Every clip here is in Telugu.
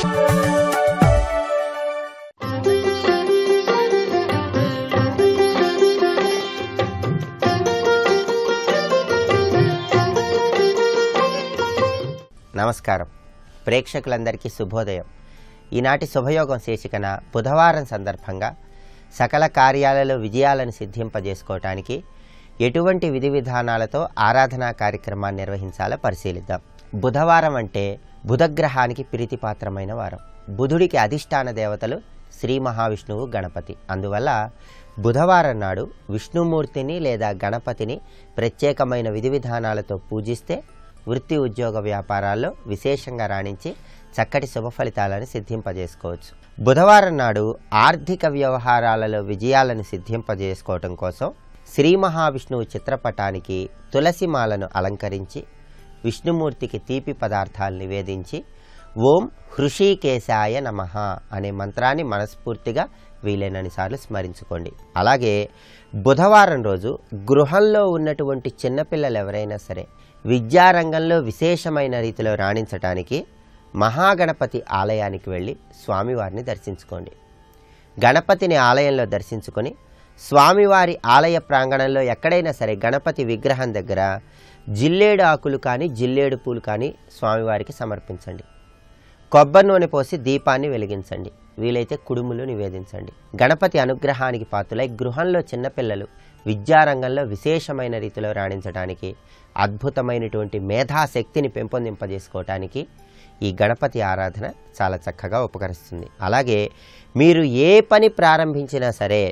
నమస్కారం. ప్రేక్షకులందరికీ శుభోదయం. ఈనాటి శుభయోగం శీర్షికన బుధవారం సందర్భంగా సకల కార్యాలలో విజయాలను సిద్ధింపజేసుకోవటానికి ఎటువంటి విధి విధానాలతో ఆరాధనా కార్యక్రమాన్ని నిర్వహించాలో పరిశీలిద్దాం. బుధవారం అంటే బుధగ్రహానికి ప్రీతిపాత్రమైన వారం. బుధుడికి అధిష్టాన దేవతలు శ్రీ మహావిష్ణువు, గణపతి. అందువల్ల బుధవారం నాడు విష్ణుమూర్తిని లేదా గణపతిని ప్రత్యేకమైన విధి విధానాలతో పూజిస్తే వృత్తి, ఉద్యోగ, వ్యాపారాల్లో విశేషంగా రాణించి చక్కటి శుభ ఫలితాలను సిద్ధింపజేసుకోవచ్చు. బుధవారం నాడు ఆర్థిక వ్యవహారాలలో విజయాలను సిద్ధింపజేసుకోవటం కోసం శ్రీ మహావిష్ణువు చిత్రపటానికి తులసిమాలను అలంకరించి విష్ణుమూర్తికి తీపి పదార్థాలు నివేదించి ఓం హృషీకేశాయ నమః అనే మంత్రాన్ని మనస్ఫూర్తిగా వీలైనన్నిసార్లు స్మరించుకోండి. అలాగే బుధవారం రోజు గృహంలో ఉన్నటువంటి చిన్నపిల్లలు ఎవరైనా సరే విద్యారంగంలో విశేషమైన రీతిలో రాణించటానికి మహాగణపతి ఆలయానికి వెళ్ళి స్వామివారిని దర్శించుకోండి. గణపతిని ఆలయంలో దర్శించుకొని స్వామివారి ఆలయ ప్రాంగణంలో ఎక్కడైనా సరే గణపతి విగ్రహం దగ్గర జిల్లేడు ఆకులు కానీ జిల్లేడు పూలు కానీ స్వామివారికి సమర్పించండి. కొబ్బరి నూనె పోసి దీపాన్ని వెలిగించండి. వీలైతే కుడుములు నివేదించండి. గణపతి అనుగ్రహానికి పాత్రులై గృహంలో చిన్నపిల్లలు విద్యారంగంలో విశేషమైన రీతిలో రాణించడానికి, అద్భుతమైనటువంటి మేధాశక్తిని పెంపొందింపజేసుకోవటానికి ఈ గణపతి ఆరాధన చాలా చక్కగా ఉపకరిస్తుంది. అలాగే మీరు ఏ పని ప్రారంభించినా సరే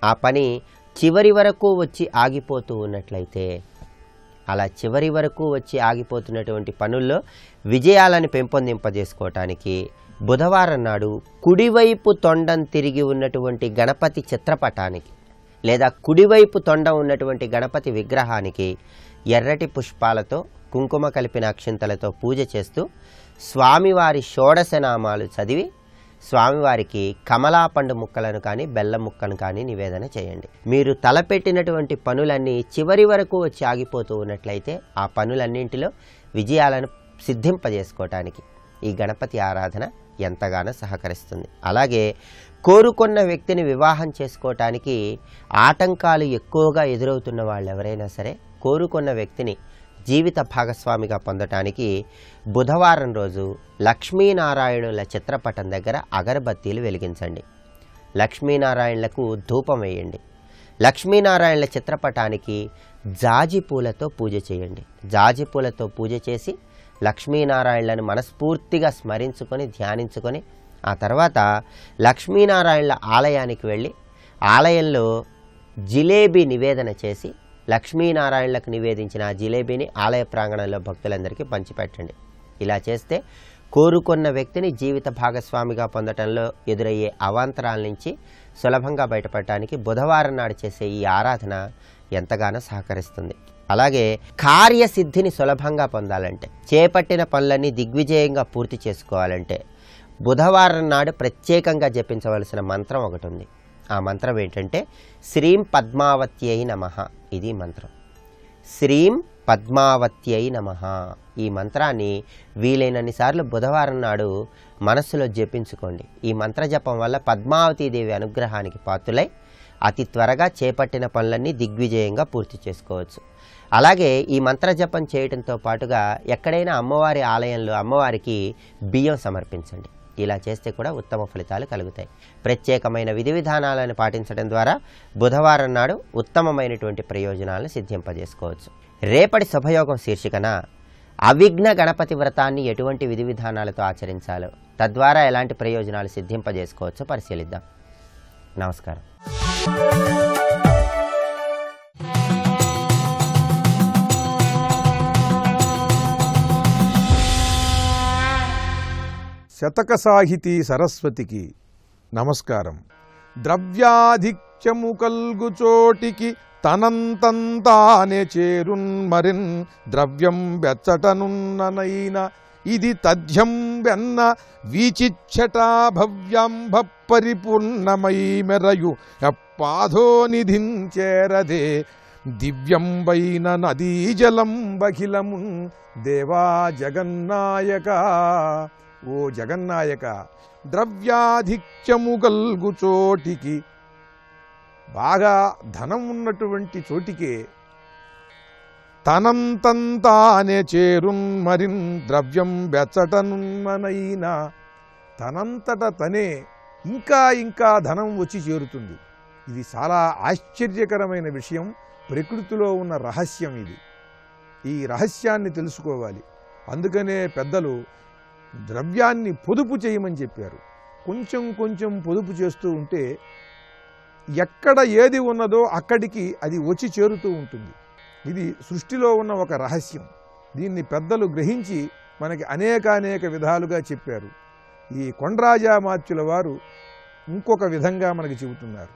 ఆ పని చివరి వరకు వచ్చి ఆగిపోతూ ఉన్నట్లయితే, అలా చివరి వరకు వచ్చి ఆగిపోతున్నటువంటి పనుల్లో విజయాలను పెంపొందింపజేసుకోవటానికి బుధవారం నాడు కుడివైపు తొండం తిరిగి ఉన్నటువంటి గణపతి చిత్రపటానికి లేదా కుడివైపు తొండం ఉన్నటువంటి గణపతి విగ్రహానికి ఎర్రటి పుష్పాలతో కుంకుమ కలిపిన అక్షింతలతో పూజ చేస్తూ స్వామివారి షోడశనామాలు చదివి స్వామివారికి కమలాపండు ముక్కలను కానీ బెల్లం ముక్కను కానీ నివేదన చేయండి. మీరు తలపెట్టినటువంటి పనులన్నీ చివరి వరకు వచ్చి ఆగిపోతూ ఉన్నట్లయితే ఆ పనులన్నింటిలో విజయాలను సిద్ధింపజేసుకోవటానికి ఈ గణపతి ఆరాధన ఎంతగానో సహకరిస్తుంది. అలాగే కోరుకున్న వ్యక్తిని వివాహం చేసుకోవటానికి ఆటంకాలు ఎక్కువగా ఎదురవుతున్న వాళ్ళు ఎవరైనా సరే కోరుకున్న వ్యక్తిని జీవిత భాగస్వామిగా పొందటానికి బుధవారం రోజు లక్ష్మీనారాయణుల చిత్రపటం దగ్గర అగరబత్తీలు వెలిగించండి. లక్ష్మీనారాయణులకు ధూపం వేయండి. లక్ష్మీనారాయణుల చిత్రపటానికి జాజి పూలతో పూజ చేయండి. జాజి పూలతో పూజ చేసి లక్ష్మీనారాయణులను మనస్ఫూర్తిగా స్మరించుకొని ధ్యానించుకొని ఆ తర్వాత లక్ష్మీనారాయణుల ఆలయానికి వెళ్ళి ఆలయంలో జిలేబీ నివేదన చేసి లక్ష్మీనారాయణులకు నివేదించిన ఆ జిలేబీని ఆలయ ప్రాంగణంలో భక్తులందరికీ పంచిపెట్టండి. ఇలా చేస్తే కోరుకున్న వ్యక్తిని జీవిత భాగస్వామిగా పొందటంలో ఎదురయ్యే అవాంతరాల నుంచి సులభంగా బయటపడటానికి బుధవారం నాడు చేసే ఈ ఆరాధన ఎంతగానో సహకరిస్తుంది. అలాగే కార్యసిద్ధిని సులభంగా పొందాలంటే, చేపట్టిన పనులన్నీ దిగ్విజయంగా పూర్తి చేసుకోవాలంటే బుధవారం నాడు ప్రత్యేకంగా జపించవలసిన మంత్రం ఒకటి ఉంది. ఆ మంత్రం ఏంటంటే శ్రీం పద్మావత్యై నమః. ఇది మంత్రం. శ్రీం పద్మావత్యై నమః. ఈ మంత్రాన్ని వీలైనన్నిసార్లు బుధవారం నాడు మనస్సులో జపించుకోండి. ఈ మంత్ర జపం వల్ల పద్మావతీదేవి అనుగ్రహానికి పాత్రులై అతి త్వరగా చేపట్టిన పనులన్నీ దిగ్విజయంగా పూర్తి చేసుకోవచ్చు. అలాగే ఈ మంత్ర జపం చేయడంతో పాటుగా ఎక్కడైనా అమ్మవారి ఆలయంలో అమ్మవారికి బియ్యం సమర్పించండి. ఇలా చేస్తే కూడా ఉత్తమ ఫలితాలు కలుగుతాయి. ప్రత్యేకమైన విధి విధానాలను పాటించడం ద్వారా బుధవారం నాడు ఉత్తమమైనటువంటి ప్రయోజనాలను సిద్ధింపజేసుకోవచ్చు. రేపటి శుభయోగం శీర్షికన అవిఘ్న గణపతి వ్రతాన్ని ఎటువంటి విధి విధానాలతో ఆచరించాలో, తద్వారా ఎలాంటి ప్రయోజనాలు సిద్ధింపజేసుకోవచ్చో పరిశీలిద్దాం. నమస్కారం. శతక సాహితీ సరస్వతికి నమస్కారం. ద్రవ్యాధిక్యము కల్గు చోటికి తనంతంతానే చేరున్ మరిన్ ద్రవ్యం బెచ్చటనున్ననైన ఇది తథ్యం వెన్న వీచిచ్చటా భవ్యాంభ పరిపూర్ణమై మెరయు ఎప్పాధో నిధించేరదే దివ్యం వైన నదీ జలం బఖిలమున్ దేవా జగన్నాయక ఓ జగన్నాయక, ద్రవ్యాధిక్యము గల్గు చోటికి, బాగా ధనం ఉన్నటువంటి చోటికే తనంతంతానే చేరున్ మరిన్ ద్రవ్యం బెచ్చటనున్ననైనా, తనంతట తనే ఇంకా ఇంకా ధనం వచ్చి చేరుతుంది. ఇది చాలా ఆశ్చర్యకరమైన విషయం, ప్రకృతిలో ఉన్న రహస్యం ఇది. ఈ రహస్యాన్ని తెలుసుకోవాలి. అందుకనే పెద్దలు ద్రవ్యాన్ని పొదుపు చేయమని చెప్పారు. కొంచెం కొంచెం పొదుపు చేస్తూ ఉంటే ఎక్కడ ఏది ఉన్నదో అక్కడికి అది వచ్చి చేరుతూ ఉంటుంది. ఇది సృష్టిలో ఉన్న ఒక రహస్యం. దీన్ని పెద్దలు గ్రహించి మనకి అనేక విధాలుగా చెప్పారు. ఈ కొండ్రాజామాత్యుల వారు ఇంకొక విధంగా మనకి చెబుతున్నారు.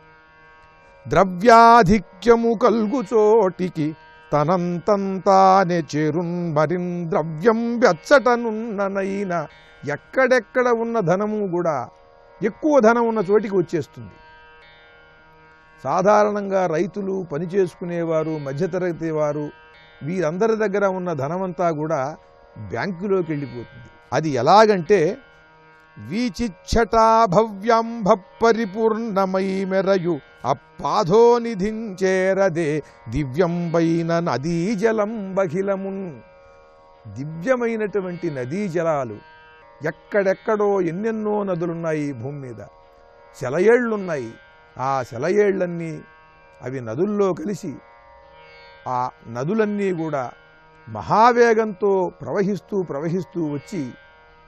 ద్రవ్యాధిక్యము కల్గు చోటికి తనంతంతానే చేరున్ మరిన్ ద్రవ్యం వెచ్చటనున్ననైనా, ఎక్కడెక్కడ ఉన్న ధనము కూడా ఎక్కువ ధనం ఉన్న చోటికి వచ్చేస్తుంది. సాధారణంగా రైతులు, పని చేసుకునేవారు, మధ్యతరగతి వారు, వీరందరి దగ్గర ఉన్న ధనమంతా కూడా బ్యాంకులోకి వెళ్ళిపోతుంది. అది ఎలాగంటే వీచిచ్చటా భవ్యాంభ పరిపూర్ణమై మెరయు అప్పాధోనిధించేరదే దివ్యంబైన నదీ జలం బహిలమున్. దివ్యమైనటువంటి నదీ జలాలు ఎక్కడెక్కడో ఎన్నెన్నో నదులున్నాయి భూమి మీద, సెలయేళ్లున్నాయి. ఆ సెలయేళ్లన్నీ అవి నదుల్లో కలిసి ఆ నదులన్నీ కూడా మహావేగంతో ప్రవహిస్తూ వచ్చి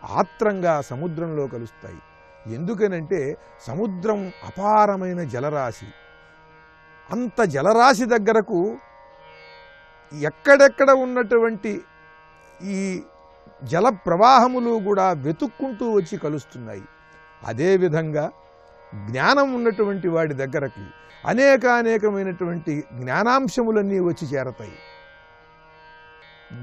ఆత్రంగా సముద్రంలో కలుస్తాయి. ఎందుకనంటే సముద్రం అపారమైన జలరాశి. అంత జలరాశి దగ్గరకు ఎక్కడెక్కడ ఉన్నటువంటి ఈ జల ప్రవాహములు కూడా వెతుక్కుంటూ వచ్చి కలుస్తున్నాయి. అదేవిధంగా జ్ఞానం ఉన్నటువంటి వాడి దగ్గరకి అనేకమైనటువంటి జ్ఞానాంశములన్నీ వచ్చి చేరతాయి.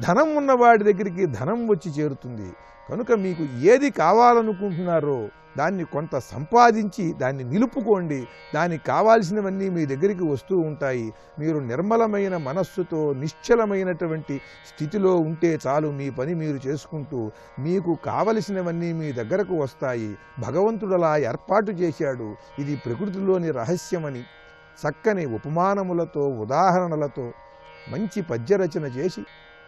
ధనం ఉన్నవాడి దగ్గరికి ధనం వచ్చి చేరుతుంది. కనుక మీకు ఏది కావాలనుకుంటున్నారో దాన్ని కొంత సంపాదించి దాన్ని నిలుపుకోండి. దానికి కావాల్సినవన్నీ మీ దగ్గరికి వస్తూ ఉంటాయి. మీరు నిర్మలమైన మనస్సుతో నిశ్చలమైనటువంటి స్థితిలో ఉంటే చాలు. మీ పని మీరు చేసుకుంటూ మీకు కావలసినవన్నీ మీ దగ్గరకు వస్తాయి. భగవంతుడు అలా ఏర్పాటు చేశాడు. ఇది ప్రకృతిలోని రహస్యమని చక్కని ఉపమానములతో, ఉదాహరణలతో మంచి పద్యరచన చేసి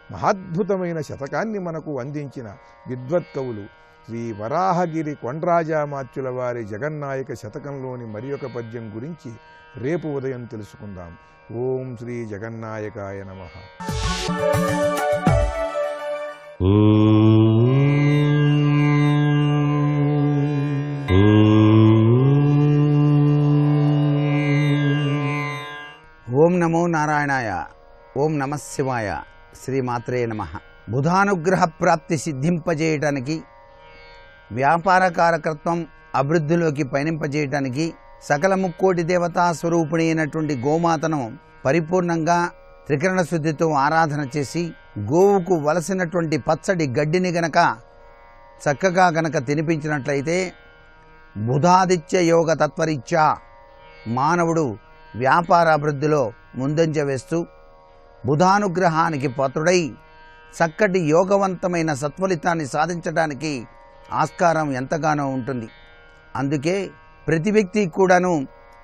మహాద్భుతమైన శతకాన్ని మనకు అందించిన విద్వత్కవులు శ్రీ వరాహగిరి కొండ్రాజామాత్యుల వారి జగన్నాయక శతకంలోని మరి ఒక పద్యం గురించి రేపు ఉదయం తెలుసుకుందాం. ఓం శ్రీ జగన్నాయకాయ నమః. ఓం నమో నారాయణాయ. ఓం నమః శివాయ. శ్రీమాత్రే నమః. బుధానుగ్రహ ప్రాప్తి సిద్ధింపజేయటానికి, వ్యాపార కారకత్వం అభివృద్ధిలోకి పయనింపజేయటానికి సకల ముక్కోటి దేవతా స్వరూపిణి అయినటువంటి గోమాతను పరిపూర్ణంగా త్రికరణ శుద్ధితో ఆరాధన చేసి గోవుకు వలసినటువంటి పచ్చడి గడ్డిని గనక చక్కగా గనక తినిపించినట్లయితే బుధాదిత్య యోగ తత్వరీత్యా మానవుడు వ్యాపార అభివృద్ధిలో ముందంజ వేస్తూ బుధానుగ్రహానికి పాత్రుడై చక్కటి యోగవంతమైన సత్ఫలితాన్ని సాధించడానికి ఆస్కారం ఎంతగానో ఉంటుంది. అందుకే ప్రతి వ్యక్తి కూడాను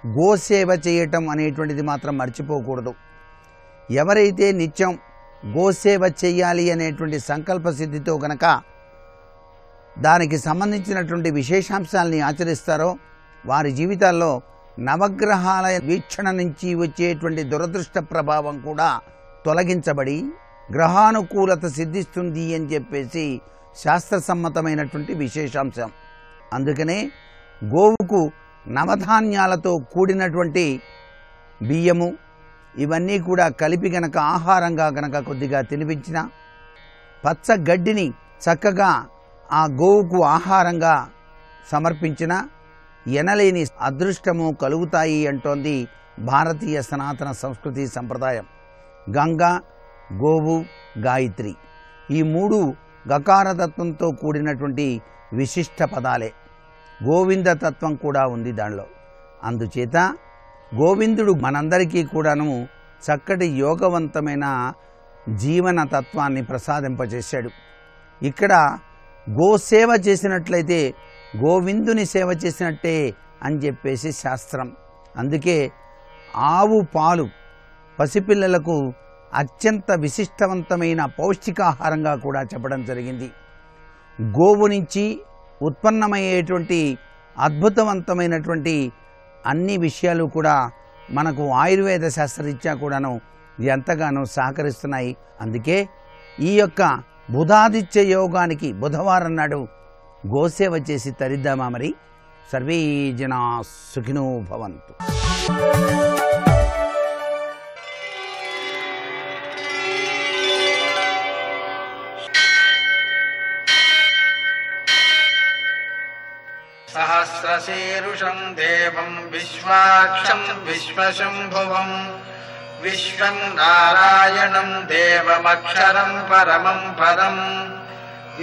గోసేవ చేయటం అనేటువంటిది మాత్రం మర్చిపోకూడదు. ఎవరైతే నిత్యం గోసేవ చేయాలి అనేటువంటి సంకల్ప సిద్ధితో గనక దానికి సంబంధించినటువంటి విశేషాంశాలని ఆచరిస్తారో వారి జీవితాల్లో నవగ్రహాల వీక్షణ నుంచి వచ్చేటువంటి దురదృష్ట ప్రభావం కూడా తొలగించబడి గ్రహానుకూలత సిద్ధిస్తుంది అని చెప్పేసి శాస్త్రసమ్మతమైనటువంటి విశేషాంశం. అందుకనే గోవుకు నవధాన్యాలతో కూడినటువంటి బియ్యము ఇవన్నీ కూడా కలిపి గనక ఆహారంగా గనక కొద్దిగా తినిపించిన, పచ్చ గడ్డిని చక్కగా ఆ గోవుకు ఆహారంగా సమర్పించిన ఎనలేని అదృష్టము కలుగుతాయి అంటోంది భారతీయ సనాతన సంస్కృతి సంప్రదాయం. గంగా, గోవు, గాయత్రి ఈ మూడు గకారతత్వంతో కూడినటువంటి విశిష్ట పదాలే. గోవింద తత్వం కూడా ఉంది దానిలో. అందుచేత గోవిందుడు మనందరికీ కూడాను చక్కటి యోగవంతమైన జీవన తత్వాన్ని ప్రసాదింపజేశాడు. ఇక్కడ గోసేవ చేసినట్లయితే గోవిందుని సేవ చేసినట్టే అని చెప్పేసి శాస్త్రం. అందుకే ఆవు పాలు పసిపిల్లలకు అత్యంత విశిష్టవంతమైన పౌష్టికాహారంగా కూడా చెప్పడం జరిగింది. గోవు నుంచి ఉత్పన్నమయ్యేటువంటి అద్భుతవంతమైనటువంటి అన్ని విషయాలు కూడా మనకు ఆయుర్వేద శాస్త్రరీత్యా కూడాను ఎంతగానో సహకరిస్తున్నాయి. అందుకే ఈ యొక్క బుధాదిత్య యోగానికి బుధవారం నాడు గోసేవ చేసి తరిద్దామా మరి. సర్వే జనా సుఖినో భవంతు. सहस्रशीर्षं देवं विश्वाक्षं विश्वशम्भुवं विश्वं नारायणं देवमक्षरं परमं पदं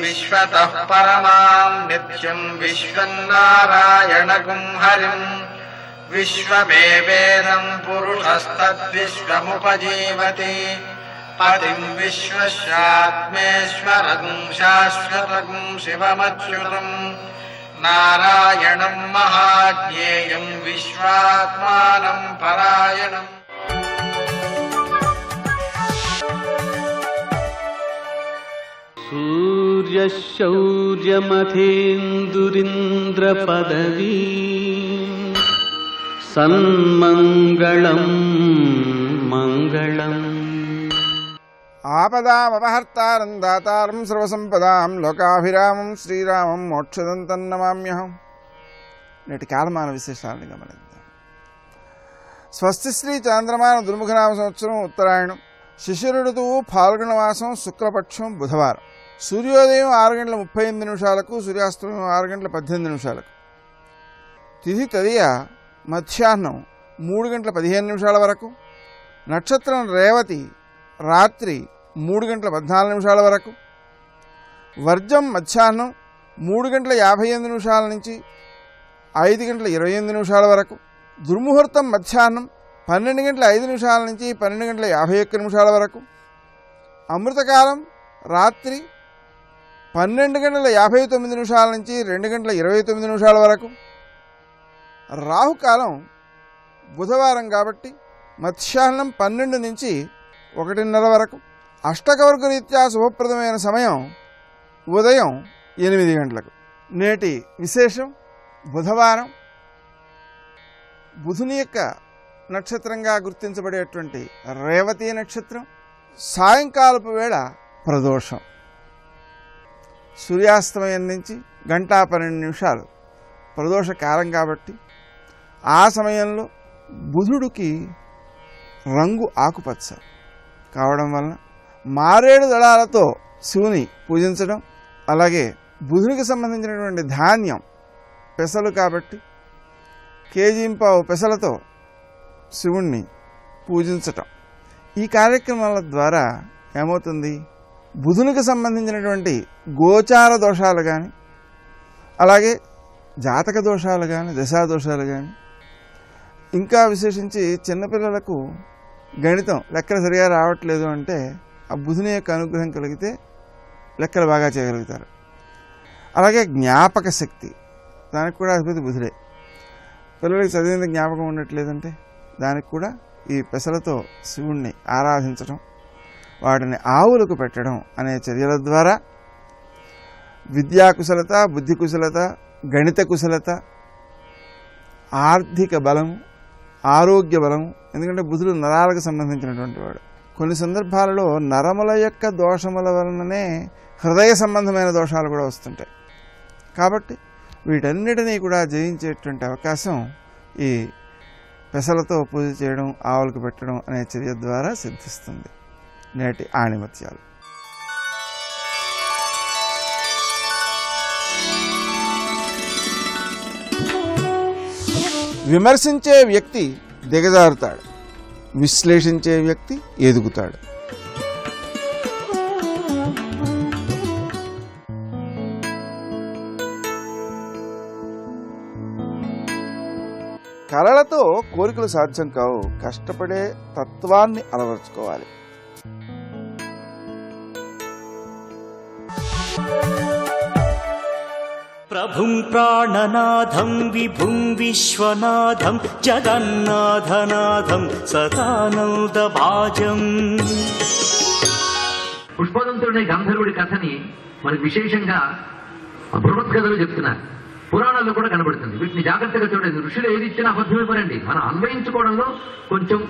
विश्वतः परमां नित्यं विश्वं नारायणगुं हरिं विश्वमेवेदं पुरुषस्तद्विश्वमुपजीवति पतिं विश्वस्यात्मेश्वरगुं शाश्वतगुं शिवमच्युतम् नारायणं महाज्ञेयं विश्वात्मानं परायणम्. सूर्यशौर्यमथेन्दुरिन्द्रपदवी सन्मङ्गलं मङ्गलम्. ఆపదామపహర్తారం దాతారం సర్వసంపదాం లోకాభిరామం శ్రీరామం మోక్షదంతం నమామ్యహం. నేటి కాలమాన విశేషాలను గమనిద్దాం. స్వస్తి శ్రీ చాంద్రమాన దుర్ముఖనామ సంవత్సరం ఉత్తరాయణం, శిశిర ఋతువు ఫాల్గుణ మాసం, శుక్లపక్షం, బుధవారం. సూర్యోదయం 6:38 సూర్యాస్తమయం 6:18. తిథి తదియ మధ్యాహ్నం 3:15 వరకు. నక్షత్రం రేవతి రాత్రి 3:14 వరకు. వర్జం మధ్యాహ్నం 3:58 నుంచి 5:28 వరకు. దుర్ముహూర్తం మధ్యాహ్నం 12:05 నుంచి 12:51 వరకు. అమృతకాలం రాత్రి 12:59 నుంచి 2:29 వరకు. రాహుకాలం బుధవారం కాబట్టి మధ్యాహ్నం 12 నుంచి 1:30 వరకు. అష్టకవర్గ రీత్యా శుభప్రదమైన సమయం ఉదయం 8 గంటలకు. నేటి విశేషం బుధవారం. బుధుని యొక్క నక్షత్రంగా గుర్తించబడేటువంటి రేవతి నక్షత్రం. సాయంకాలపు వేళ ప్రదోషం. సూర్యాస్తమయం నుంచి 1:12 ప్రదోష కాలం కాబట్టి ఆ సమయంలో బుధుడికి రంగు ఆకుపచ్చ కావడం వలన మారేడు దళాలతో శివుని పూజించడం, అలాగే బుధునికి సంబంధించినటువంటి ధాన్యం పెసలు కాబట్టి కేజీంపావు పెసలతో శివుణ్ణి పూజించటం. ఈ కార్యక్రమాల ద్వారా ఏమవుతుంది, బుధునికి సంబంధించినటువంటి గోచార దోషాలు కానీ, అలాగే జాతక దోషాలు కానీ, దశాదోషాలు కానీ, ఇంకా విశేషించి చిన్నపిల్లలకు గణితం లెక్కలు సరిగా రావట్లేదు అంటే ఆ బుధుని యొక్క అనుగ్రహం కలిగితే లెక్కలు బాగా చేయగలుగుతారు. అలాగే జ్ఞాపక శక్తి, దానికి కూడా అధిపతి బుధుడే. పిల్లలకి చదివింది జ్ఞాపకం ఉండట్లేదంటే దానికి కూడా ఈ పెసలతో శివుణ్ణి ఆరాధించడం, వాటిని ఆవులకు పెట్టడం అనే చర్యల ద్వారా విద్యా కుశలత, బుద్ధి కుశలత, గణిత కుశలత, ఆర్థిక బలము, ఆరోగ్య బలము. ఎందుకంటే బుధుడు నరాలకు సంబంధించినటువంటి వాడు. కొన్ని సందర్భాలలో నరముల యొక్క దోషముల వలననే హృదయ సంబంధమైన దోషాలు కూడా వస్తుంటాయి. కాబట్టి వీటన్నిటినీ కూడా జయించేటువంటి అవకాశం ఈ పెసలతో పూజ చేయడం, ఆవులకు పెట్టడం అనే చర్య ద్వారా సిద్ధిస్తుంది. నేటి ఆణిమత్యాలు. విమర్శించే వ్యక్తి దిగజారుతాడు, విశ్లేషించే వ్యక్తి ఎదుగుతాడు. కళలతో కోరికలు సాధ్యం కావు, కష్టపడే తత్వాన్ని అలవర్చుకోవాలి. ప్రభుం ప్రాణనాథం విభుం విశ్వనాథం జగన్నాథనాథం సదానందభాజం. పుష్పదంతుడి గంధర్వుడి కథని మనకి విశేషంగా బృహత్కథలు చెప్తున్నారు, పురాణాల్లో కూడా కనబడుతుంది. వీటిని జాగ్రత్తగా చూడండి. ఋషులు ఏది ఇచ్చినా అబద్ధం ఇవ్వరండి, మనం అన్వయించుకోవడంలో కొంచెం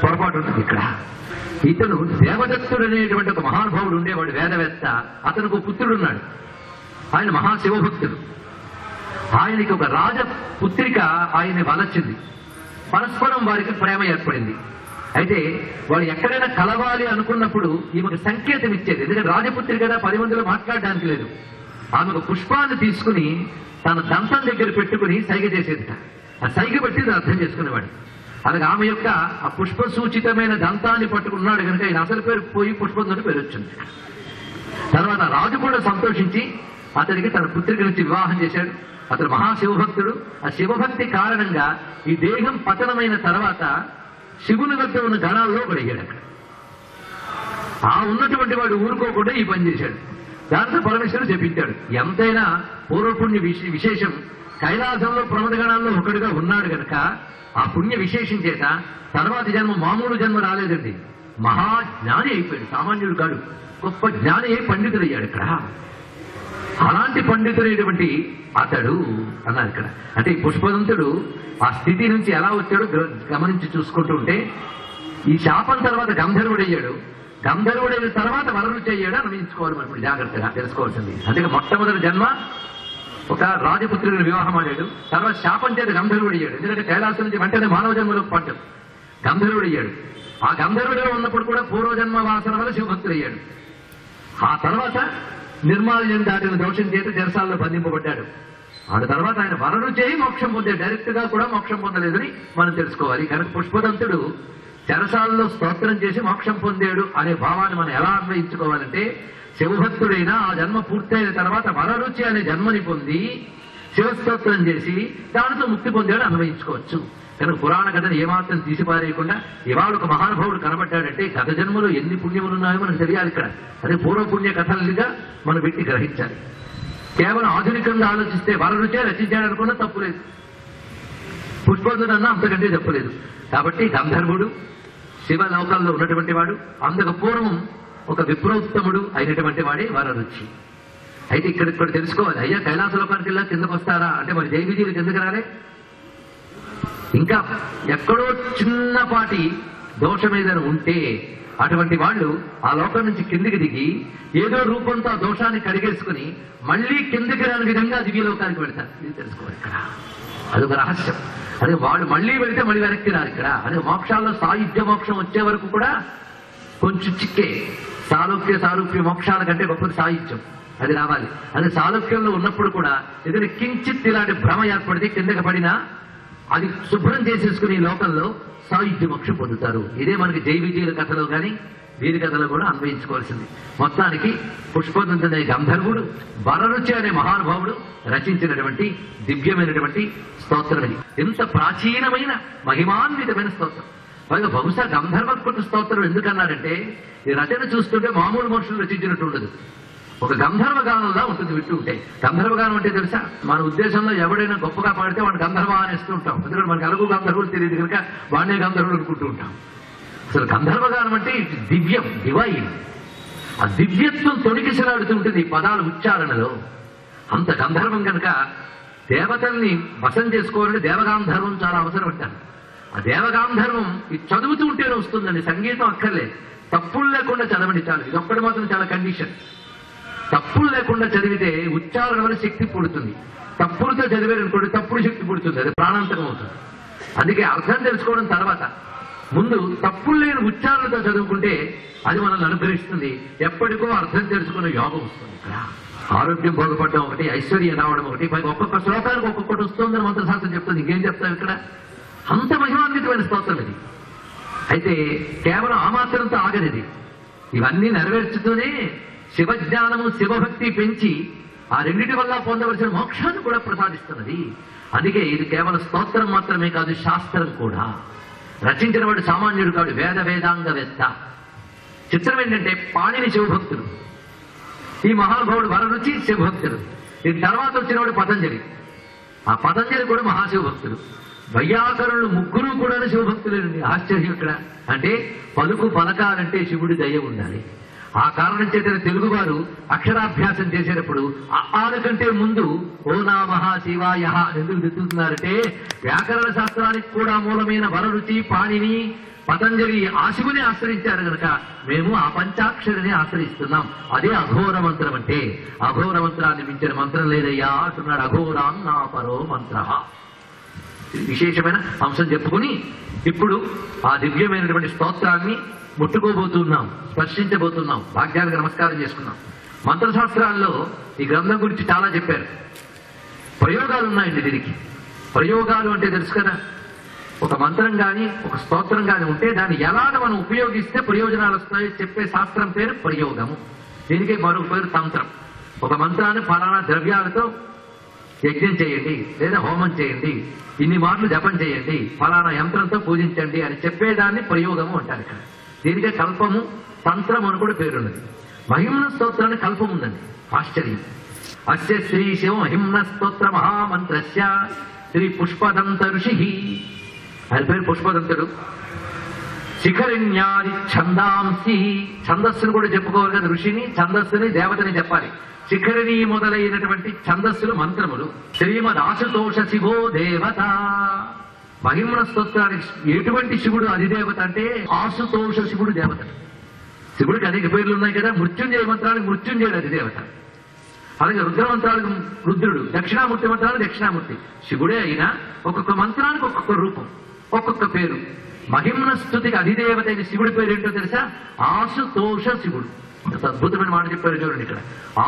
పొరపాటు ఉంటుంది. ఇక్కడ ఇతను దేవదత్తుడు అనేటువంటి ఒక మహానుభావుడు ఉండేవాడు, వేదవేత్త. అతనికి ఒక పుత్రుడున్నాడు, ఆయన మహాశివభక్తుడు. ఆయనకి ఒక రాజపుత్రిక ఆయన్ని వలచింది. పరస్పరం వారికి ప్రేమ ఏర్పడింది. అయితే వాడు ఎక్కడైనా కలవాలి అనుకున్నప్పుడు ఈమెకు సంకేతం ఇచ్చేది. ఎందుకంటే రాజపుత్రి కదా, 10 మందిలో మాట్లాడడానికి లేదు. ఆమె ఒక పుష్పాన్ని తీసుకుని తన దంతం దగ్గర పెట్టుకుని సైగ చేసేదిట. ఆ సైగ పెట్టి అర్థం చేసుకునేవాడు. అలాగే ఆమె యొక్క ఆ పుష్ప సూచితమైన దంతాన్ని పట్టుకున్నాడు కనుక ఆయన అసలు పేరు పోయి పుష్పంతో పేరు వచ్చింది. తర్వాత రాజు కూడా సంతోషించి అతనికి తన పుత్రికనిచ్చి వివాహం చేశాడు. అతను మహాశివభక్తుడు. ఆ శివభక్తి కారణంగా ఈ దేహం పతనమైన తర్వాత శివుని వద్ద ఉన్న గణాల్లో పడిగాడు. అక్కడ ఆ ఉన్నటువంటి వాడు ఊరుకోకుండా ఈ పని చేశాడు. దాంతో పరమేశ్వరుడు చెప్పించాడు. ఎంతైనా పూర్వపుణ్య విశేషం, కైలాసంలో ప్రమద గణాల్లో ఒకడుగా ఉన్నాడు కనుక ఆ పుణ్య విశేషం చేత తర్వాతి జన్మ మామూలు జన్మ రాలేదండి, మహాజ్ఞాని అయిపోయాడు. సామాన్యుడు కాడు, గొప్ప జ్ఞాని అయి పండితుడయ్యాడు. ఇక్కడ అలాంటి పండితుడైనటువంటి అతడు అన్నారు ఇక్కడ. అంటే ఈ పుష్పదంతుడు ఆ స్థితి నుంచి ఎలా వచ్చాడో గమనించి చూసుకుంటూ ఉంటే, ఈ శాపం తర్వాత గంధర్వుడయ్యాడు. గంధర్వుడైన తర్వాత వరరుచి అయ్యాడు అనిపించుకోవాలి. మనం జాగ్రత్తగా తెలుసుకోవాల్సింది. అందుకే మొట్టమొదటి జన్మ ఒక రాజపుత్రుడిని వివాహం ఆడాడు. తర్వాత శాపం చేత గంధర్వుడయ్యాడు. ఎందుకంటే కైలాసం నుంచి వెంటనే మానవ జన్మలోకి పడ్డాడు, గంధర్వుడయ్యాడు. ఆ గంధర్వుడిలో ఉన్నప్పుడు కూడా పూర్వజన్మ వాసన వల్ల శివభక్తుడయ్యాడు. ఆ తర్వాత నిర్మాల్యం దాటిన దోషం చేత చెరసాలలో బంధింపబడ్డాడు. ఆ తర్వాత ఆయన వరరుచి అయి మోక్షం పొందాడు. డైరెక్ట్ గా కూడా మోక్షం పొందలేదని మనం తెలుసుకోవాలి. కనుక పుష్పదంతుడు చెరసాలలో స్తోత్రం చేసి మోక్షం పొందాడు అనే భావాన్ని మనం ఎలా అన్వయించుకోవాలంటే, శివభక్తుడైనా ఆ జన్మ పూర్తయిన తర్వాత వరరుచి అనే జన్మని పొంది శివస్తోత్రం చేసి దానితో ముక్తి పొందాడు అన్వయించుకోవచ్చు. కనుక పురాణ కథను ఏమాత్రం తీసిపారేయకుండా ఇవాళ ఒక మహానుభావుడు కనబడ్డాడంటే గత జన్మలో ఎన్ని పుణ్యములు ఉన్నాయో మనకు తెలియాలి. ఇక్కడ అదే పూర్వపుణ్య కథలుగా మనం వీటిని గ్రహించాలి. కేవలం ఆధునికంగా ఆలోచిస్తే వరరుచే రచించాడనుకున్నా తప్పులేదు, పుష్పదంతుడన్నా అంతకంటే తప్పులేదు. కాబట్టి గంధర్వుడు శివలోకంలో ఉన్నటువంటి వాడు, అందుకు పూర్వం ఒక విప్రోత్తముడు అయినటువంటి వాడే వరరుచి. అయితే ఇక్కడ తెలుసుకోవాలి, అయ్యా కైలాస లోకానికి వెళ్ళా కిందకు వస్తారా అంటే మరి జైవిజీలు కిందకి రాలే. ఇంకా ఎక్కడో చిన్నపాటి దోషం ఏదైనా ఉంటే అటువంటి వాళ్ళు ఆ లోకం నుంచి కిందికి దిగి ఏదో రూపంతో ఆ దోషాన్ని కడిగేసుకుని మళ్ళీ కిందికి రాని విధంగా దివ్యలోకానికి వెళ్తారు. ఇది తెలుసుకోవాలి. ఇక్కడ అదొక రహస్యం. అదే వాడు మళ్ళీ వెళితే మళ్ళీ వెనక్కి రారు. ఇక్కడ అదే మోక్షాల్లో సాయుధ్య మోక్షం వచ్చే వరకు కూడా కొంచెం చిక్కే. సారూప్య మోక్షాల కంటే గొప్పది సాయుధ్యం, అది రావాలి. అదే సారూప్యంలో ఉన్నప్పుడు కూడా ఏదైనా కించిత్ ఇలాంటి భ్రమ ఏర్పడితే కిందకి పడినా అది శుభ్రం చేసేసుకుని ఈ లోకంలో సాయుధ్య మోక్షం పొందుతారు. ఇదే మనకి జైవిజీల కథలో కానీ వీరి కథలో కూడా అన్వయించుకోవాల్సింది. మొత్తానికి పుష్పదంతుడనే గంధర్వుడు వరరుచి అనే మహానుభావుడు రచించినటువంటి దివ్యమైనటువంటి స్తోత్రం ఇది. ఎంత ప్రాచీనమైన మహిమాన్వితమైన స్తోత్రం. పైగా బహుశా గంధర్వకృత స్తోత్రం ఎందుకన్నారంటే, ఈ రచన చూస్తుంటే మామూలు మనుషులు రచించినట్టు ఉండదు, ఒక గంధర్వ గానంలా ఉంటుంది వింటూ ఉంటే. గంధర్వ గానం అంటే తెలుసా, మన ఉద్దేశంలో ఎవడైనా గొప్పగా పాడితే వాడు గంధర్వ అనేస్తూ ఉంటాం. ఎందుకంటే మనకు అలుగు గంధర్వులు తెలియదు కనుక వాడినే గంధర్వులు అనుకుంటూ ఉంటాం. అసలు గంధర్వ గానం అంటే దివ్యం, డివైన్. ఆ దివ్యత్వం తొణికిసలాడుతూ ఉంటుంది ఈ పదాల ఉచ్చారణలో. అంత గంధర్వం కనుక దేవతల్ని వశం చేసుకోవాలంటే దేవగాంధర్వం చాలా అవసరం అంటారు. ఆ దేవగాంధర్వం ఇది చదువుతూ ఉంటేనే వస్తుందండి, సంగీతం అక్కర్లేదు. తప్పులు లేకుండా చదవండి చాలు. ఇది ఒక్కటి మాత్రం చాలా కండిషన్. తప్పులు లేకుండా చదివితే ఉచ్చారణ వల్ల శక్తి పుడుతుంది. తప్పులతో చదివారనుకోండి తప్పుడు శక్తి పుడుతుంది, అది ప్రాణాంతకం అవుతుంది. అందుకే అర్థం తెలుసుకోవడం తర్వాత ముందు తప్పులు లేని ఉచ్చారణతో చదువుకుంటే అది మనల్ని అనుగ్రహిస్తుంది. ఎప్పటికో అర్థం తెలుసుకునే యోగం వస్తుంది. ఇక్కడ ఆరోగ్యం బాగుపడడం ఒకటి, ఐశ్వర్యం రావడం ఒకటి, పైగా ఒక్కొక్క శ్లోకానికి ఒక్కొక్కటి వస్తుందని మంత్రశాస్త్రం చెప్తుంది. ఇంకేం చెప్తాం ఇక్కడ, అంత మహిమాన్వితమైన స్తోత్రం ఇది. అయితే కేవలం ఆ మాత్రంతో ఆగనిది, ఇవన్నీ నెరవేర్చుతూనే శివజ్ఞానము శివభక్తి పెంచి ఆ రెండింటి వల్ల పొందవలసిన మోక్షాన్ని కూడా ప్రసాదిస్తున్నది. అందుకే ఇది కేవలం స్తోత్రం మాత్రమే కాదు, శాస్త్రం కూడా. రచించిన వాడు సామాన్యుడు కాడు, వేదాంగవేత్త. చిత్రం ఏంటంటే పాణిని శివభక్తుడు, ఈ మహానుభావుడు వరరుచి శివభక్తుడు. దీని తర్వాత వచ్చినవాడు పతంజలి. ఆ పతంజలి కూడా మహాశివభక్తుడు. వైయాకరులు ముగ్గురు కూడా శివభక్తులేనండి. ఆశ్చర్యం ఇక్కడ అంటే పలకాలంటే శివుడి దయ ఉండాలి. ఆ కారణం చేత తెలుగువారు అక్షరాభ్యాసం చేసేటప్పుడు ఆరు కంటే ముందు ఓ నామః శివాయ ఎందుకు దిద్దుతున్నారంటే వ్యాకరణ శాస్త్రానికి కూడా మూలమైన వరరుచి, పాణిని, పతంజలి ఆ శివుని ఆశ్రయించారు కనుక మేము ఆ పంచాక్షరిని ఆశ్రయిస్తున్నాం. అదే అఘోర మంత్రం అంటే. అఘోర మంత్రాన్ని మించిన మంత్రం లేదయ్యా అంటున్నాడు. అఘోరాన్నాపరో మంత్ర. విశేషమైన అంశం చెప్పుకుని ఇప్పుడు ఆ దివ్యమైనటువంటి స్తోత్రాన్ని ముట్టుకోబోతున్నాం, స్పర్శించబోతున్నాం. భాగ్యానికి నమస్కారం చేసుకున్నాం. మంత్రశాస్త్రాల్లో ఈ గ్రంథం గురించి చాలా చెప్పారు. ప్రయోగాలు ఉన్నాయండి దీనికి. ప్రయోగాలు అంటే తెలుసు కదా, ఒక మంత్రం కానీ ఒక స్తోత్రం కానీ ఉంటే దాన్ని ఎలాగ మనం ఉపయోగిస్తే ప్రయోజనాలు వస్తాయో చెప్పే శాస్త్రం పేరు ప్రయోగము. దీనికి మరొక పేరు తంత్రం. ఒక మంత్రాన్ని ఫలానా ద్రవ్యాలతో యజ్ఞం చేయండి లేదా హోమం చేయండి, ఇన్ని మార్లు జపం చేయండి, ఫలానా యంత్రంతో పూజించండి అని చెప్పేదాన్ని ప్రయోగము అంటారు. ఇక్కడ దీనికే కల్పము, తంత్రం అని కూడా పేరున్నది. మహిమ్న స్తోత్రానికి కల్పం ఉందండి. ఆశ్చర్యం. అస్య శ్రీ శివ మహిమ్న స్తోత్ర మహామంత్రస్య శ్రీ పుష్పదంత ఋషి. ఆయన పేరు పుష్పదంతుడు. శిఖరిణ్యాది ఛందాంసి. ఛందస్సును కూడా చెప్పుకోవాలి కదా. ఋషిని, ఛందస్సుని, దేవతని చెప్పాలి. శిఖరిణి మొదలైనటువంటి ఛందస్సులు మంత్రములు. శ్రీమద్ ఆశుతోష శివో దేవత. మహిమ్న స్తోత్రానికి ఎటువంటి శివుడు అధిదేవత అంటే ఆశుతోష శివుడు దేవత. శివుడికి అనేక పేర్లు ఉన్నాయి కదా. మృత్యుంజయ మంత్రానికి మృత్యుంజయుడు అధిదేవత. అలాగే రుద్రమంత్రాలకు రుద్రుడు, దక్షిణామూర్తి మంత్రాలకు దక్షిణామూర్తి. శివుడే అయినా ఒక్కొక్క మంత్రానికి ఒక్కొక్క రూపం, ఒక్కొక్క పేరు. మహిమ్న స్తుతికి అధిదేవత అయిన శివుడి పేరు ఏంటో తెలుసా? ఆశుతోష శివుడు. ఎంత అద్భుతమైన మాట చెప్పారు చూడండి ఇక్కడ.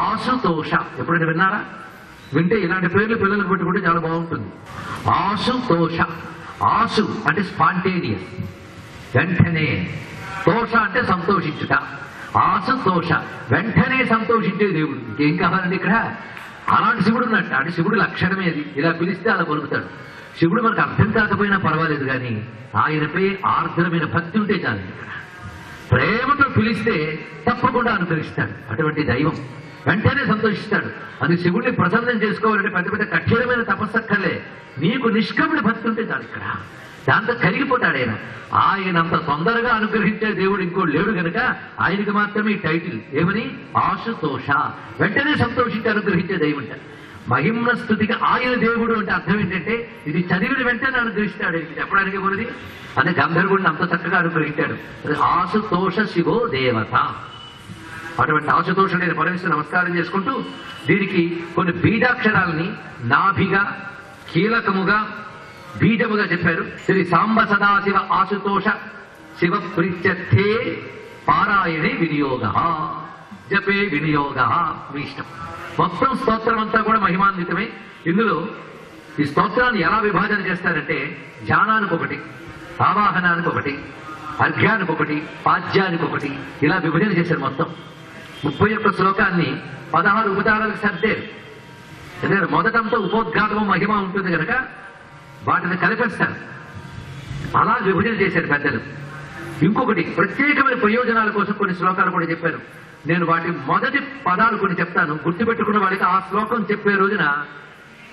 ఆశుతోష ఎప్పుడైనా విన్నారా? వింటే ఇలాంటి పేర్లు పిల్లలకు పెట్టుకుంటే చాలా బాగుంటుంది. ఆశుతోష. ఆశు అంటే స్పాంటేనియస్, వెంటనే. తోష అంటే సంతోషించుట. ఆశుతోష వెంటనే సంతోషించే దేవుడు. ఇంకేం కావాలండి ఇక్కడ? అలాంటి శివుడు ఉన్నట్టు. అంటే శివుడు లక్షణమే అది. ఇలా పిలిస్తే అలా పలుకుతాడు. శివుడు మనకు అర్థం కాకపోయినా పర్వాలేదు కానీ ఆయనపై ఆర్ద్రమైన భక్తి ఉంటే చాలు. ప్రేమతో పిలిస్తే తప్పకుండా అనుగ్రహిస్తాడు. అటువంటి దైవం వెంటనే సంతోషిస్తాడు. అది శివుడిని ప్రసన్నం చేసుకోవాలంటే పెద్ద పెద్ద కఠినమైన తపస్సక్కర్లే. నీకు నిష్కపణ భక్తి ఉంటే చాలు. ఇక్కడ దాంతో కరిగిపోతాడు ఆయన. ఆయన అంత తొందరగా అనుగ్రహించే దేవుడు ఇంకోటి లేడు కనుక ఆయనకి మాత్రమే ఈ టైటిల్. ఏమని? ఆశుతోష. వెంటనే సంతోషించి అనుగ్రహించే దైవం అంట. మహిమ్న స్తుతికి ఆయన దేవుడు అంటే అర్థం ఏంటంటే ఇది చదివిన వెంటనే అనుగ్రహిస్తాడు. ఇది చెప్పడానికి ఉన్నది. అదే గంధర్వుడిని అంత చక్కగా అనుగ్రహించాడు. ఆశుతోష శివో దేవత. అటువంటి ఆశుతోషుడైన పరమేశ్వరుని నమస్కారం చేసుకుంటూ దీనికి కొన్ని బీజాక్షరాలని నాభిగా, కీలకముగా, బీజముగా చెప్పారు. శ్రీ సాంబ సదాశివ ఆశుతోష శివ ప్రీత్యర్థే పారాయణే వినియోగ, జపే వినియోగ. మీ ఇష్టం. మొత్తం స్తోత్రం అంతా కూడా మహిమాన్వితమే. ఇందులో ఈ స్తోత్రాన్ని ఎలా విభాజన చేస్తారంటే ధ్యానానికి ఒకటి, ఆవాహనానికి ఒకటి, అర్ఘ్యానికి ఒకటి, పాద్యానికి ఒకటి, ఇలా విభజన చేశారు. మొత్తం 31 శ్లోకాన్ని 16 ఉపచారాలకు సర్దారు. ఎందుకంటే మొదటంతా ఉపోద్ఘాతము మహిమ ఉంటుంది కనుక వాటిని కలిపేస్తారు. అలా విభజన చేశారు పెద్దలు. ఇంకొకటి ప్రత్యేకమైన ప్రయోజనాల కోసం కొన్ని శ్లోకాలు కూడా చెప్పారు. నేను వాటి మొదటి పదాలు కొన్ని చెప్తాను. గుర్తుపెట్టుకున్న వాడికి ఆ శ్లోకం చెప్పే రోజున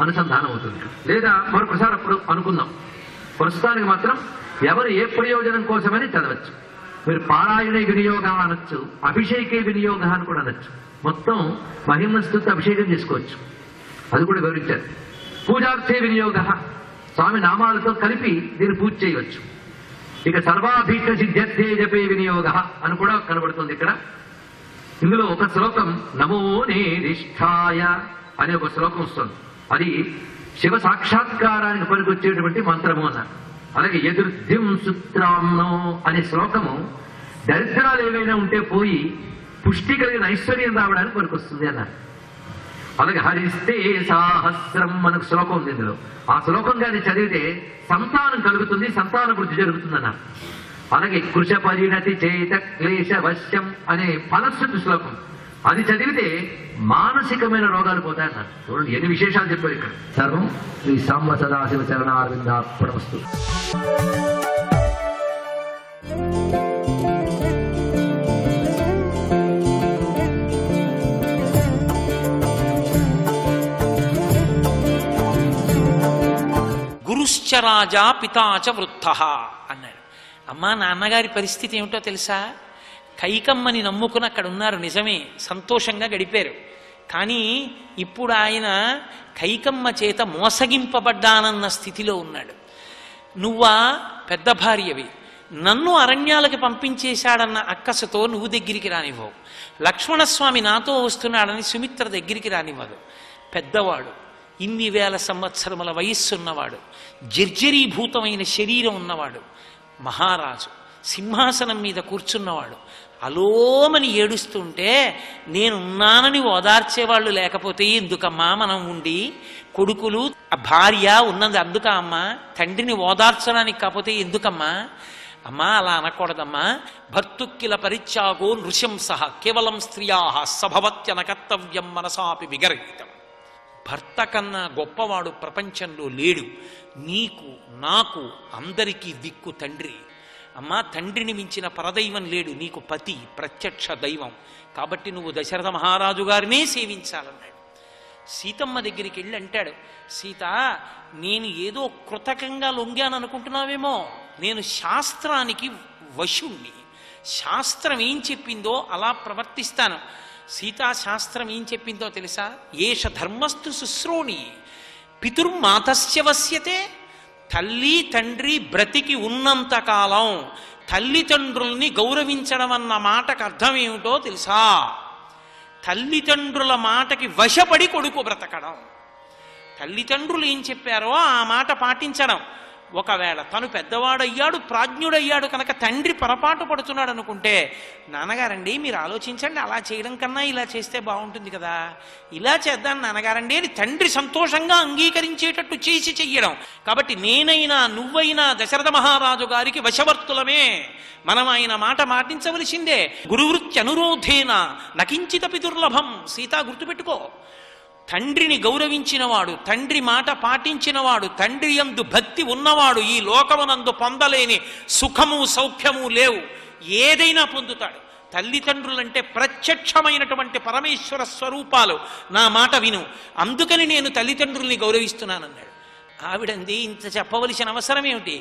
అనుసంధానం అవుతుంది. లేదా మరొకసారి అప్పుడు అనుకుందాం. ప్రస్తుతానికి మాత్రం ఎవరు ఏ ప్రయోజనం కోసమని చదవచ్చు. మీరు పారాయణ వినియోగ అనొచ్చు, అభిషేకే వినియోగ అని కూడా అనొచ్చు. మొత్తం మహిమ స్తుతి అభిషేకం చేసుకోవచ్చు. అది కూడా వివరించారు. పూజార్థే వినియోగ, స్వామి నామాలతో కలిపి దీన్ని పూజ చేయవచ్చు. ఇక సర్వాభీష్ట సిద్ధ్యర్థే జపే వినియోగ అని కూడా కనబడుతుంది ఇక్కడ. ఇందులో ఒక శ్లోకం నమో నేరిష్ఠాయ అనే ఒక శ్లోకం వస్తుంది. అది శివ సాక్షాత్కారానికి పనికొచ్చేటువంటి మంత్రము అన్నారు. అలాగే ఎదుర్ధిం సూత్రాంనో అనే శ్లోకము దరిద్రాలు ఏవైనా ఉంటే పోయి పుష్టి కలిగిన ఐశ్వర్యం రావడానికి పనికొస్తుంది అన్నారు. అలాగే హరిస్తే సాహస్రం మనకు శ్లోకం ఉంది ఇందులో. ఆ శ్లోకం కానీ చదివితే సంతానం కలుగుతుంది, సంతాన వృద్ధి జరుగుతుంది అన్నారు. అలాగే కృష పరిణతి చేత క్లేశ వశ్యం అనే ఫలశ్రుతి శ్లోకం, అది చదివితే మానసికమైన రోగాలు పోతాయన్నారు. చూడండి ఎన్ని విశేషాలు చెప్పారు ఇక్కడ. సర్వం శ్రీ సాంబ సదాశివ చరణారవిందార్పణమస్తు. గురుశ్చ రాజా పితాచ వృద్ధ అన్నాడు. అమ్మా, నాన్నగారి పరిస్థితి ఏమిటో తెలుసా? కైకమ్మని నమ్ముకుని అక్కడ ఉన్నారు, నిజమే, సంతోషంగా గడిపారు. కానీ ఇప్పుడు ఆయన కైకమ్మ చేత మోసగింపబడ్డానన్న స్థితిలో ఉన్నాడు. నువ్వా పెద్ద భార్యవి, నన్ను అరణ్యాలకు పంపించేశాడన్న అక్కసతో నువ్వు దగ్గరికి రానివ్వవు. లక్ష్మణస్వామి నాతో వస్తున్నాడని సుమిత్ర దగ్గరికి రానివ్వదు. పెద్దవాడు, ఇన్ని వేల సంవత్సరముల వయస్సున్నవాడు, జర్జరీభూతమైన శరీరం ఉన్నవాడు, మహారాజు, సింహాసనం మీద కూర్చున్నవాడు అలోమని ఏడుస్తుంటే నేనున్నానని ఓదార్చేవాళ్ళు లేకపోతే ఎందుకమ్మా మనం ఉండి? కొడుకులు భార్య ఉన్నది అందుక అమ్మా, తండ్రిని ఓదార్చడానికి కాకపోతే ఎందుకమ్మా? అమ్మా, అలా అనకూడదమ్మా. భర్తుక్కిల పరిత్యాగో నృశంస కేవలం స్త్రియా సభవత్యన కర్తవ్యం మనసాపి విగర్హితం. భర్త కన్నా గొప్పవాడు ప్రపంచంలో లేడు. నీకు నాకు అందరికీ దిక్కు తండ్రి. అమ్మా, తండ్రిని మించిన పరదైవం లేడు. నీకు పతి ప్రత్యక్ష దైవం. కాబట్టి నువ్వు దశరథ మహారాజు గారినే సేవించాలన్నాడు. సీతమ్మ దగ్గరికి వెళ్ళి అంటాడు, సీత, నేను ఏదో కృతకంగా లొంగాననుకుంటున్నావేమో, నేను శాస్త్రానికి వశుణ్ణి. శాస్త్రం ఏం చెప్పిందో అలా ప్రవర్తిస్తాను. సీతా శాస్త్రం ఏం చెప్పిందో తెలుసా? ఏష ధర్మస్తు శుశ్రోణి పితుర్మాతస్య వశ్యతే. తల్లి తండ్రి బ్రతికి ఉన్నంతకాలం తల్లిదండ్రుల్ని గౌరవించడం అన్న మాటకు అర్థం ఏమిటో తెలుసా? తల్లిదండ్రుల మాటకి వశపడి కొడుకు బ్రతకడం. తల్లిదండ్రులు ఏం చెప్పారో ఆ మాట పాటించడం. ఒకవేళ తను పెద్దవాడయ్యాడు, ప్రాజ్ఞుడయ్యాడు కనుక తండ్రి పొరపాటు పడుతున్నాడు అనుకుంటే, నాన్నగారండి మీరు ఆలోచించండి, అలా చేయడం కన్నా ఇలా చేస్తే బాగుంటుంది కదా, ఇలా చేద్దాం నాన్నగారండి అని తండ్రి సంతోషంగా అంగీకరించేటట్టు చేసి చెయ్యడం. కాబట్టి నేనైనా నువ్వైనా దశరథ మహారాజు గారికి వశవర్తులమే. మనం ఆయన మాట మాటించవలసిందే. గురువృత్యనురోధేన నకించితపి దుర్లభం. సీతా, గుర్తుపెట్టుకో, తండ్రిని గౌరవించినవాడు, తండ్రి మాట పాటించినవాడు, తండ్రి యందు భక్తి ఉన్నవాడు ఈ లోకమునందు పొందలేని సుఖము సౌఖ్యము లేవు. ఏదైనా పొందుతాడు. తల్లిదండ్రులంటే ప్రత్యక్షమైనటువంటి పరమేశ్వర స్వరూపాలు. నా మాట విను, అందుకని నేను తల్లిదండ్రుల్ని గౌరవిస్తున్నానన్నాడు. ఆవిడంది, ఇంత చెప్పవలసిన అవసరం ఏమిటి?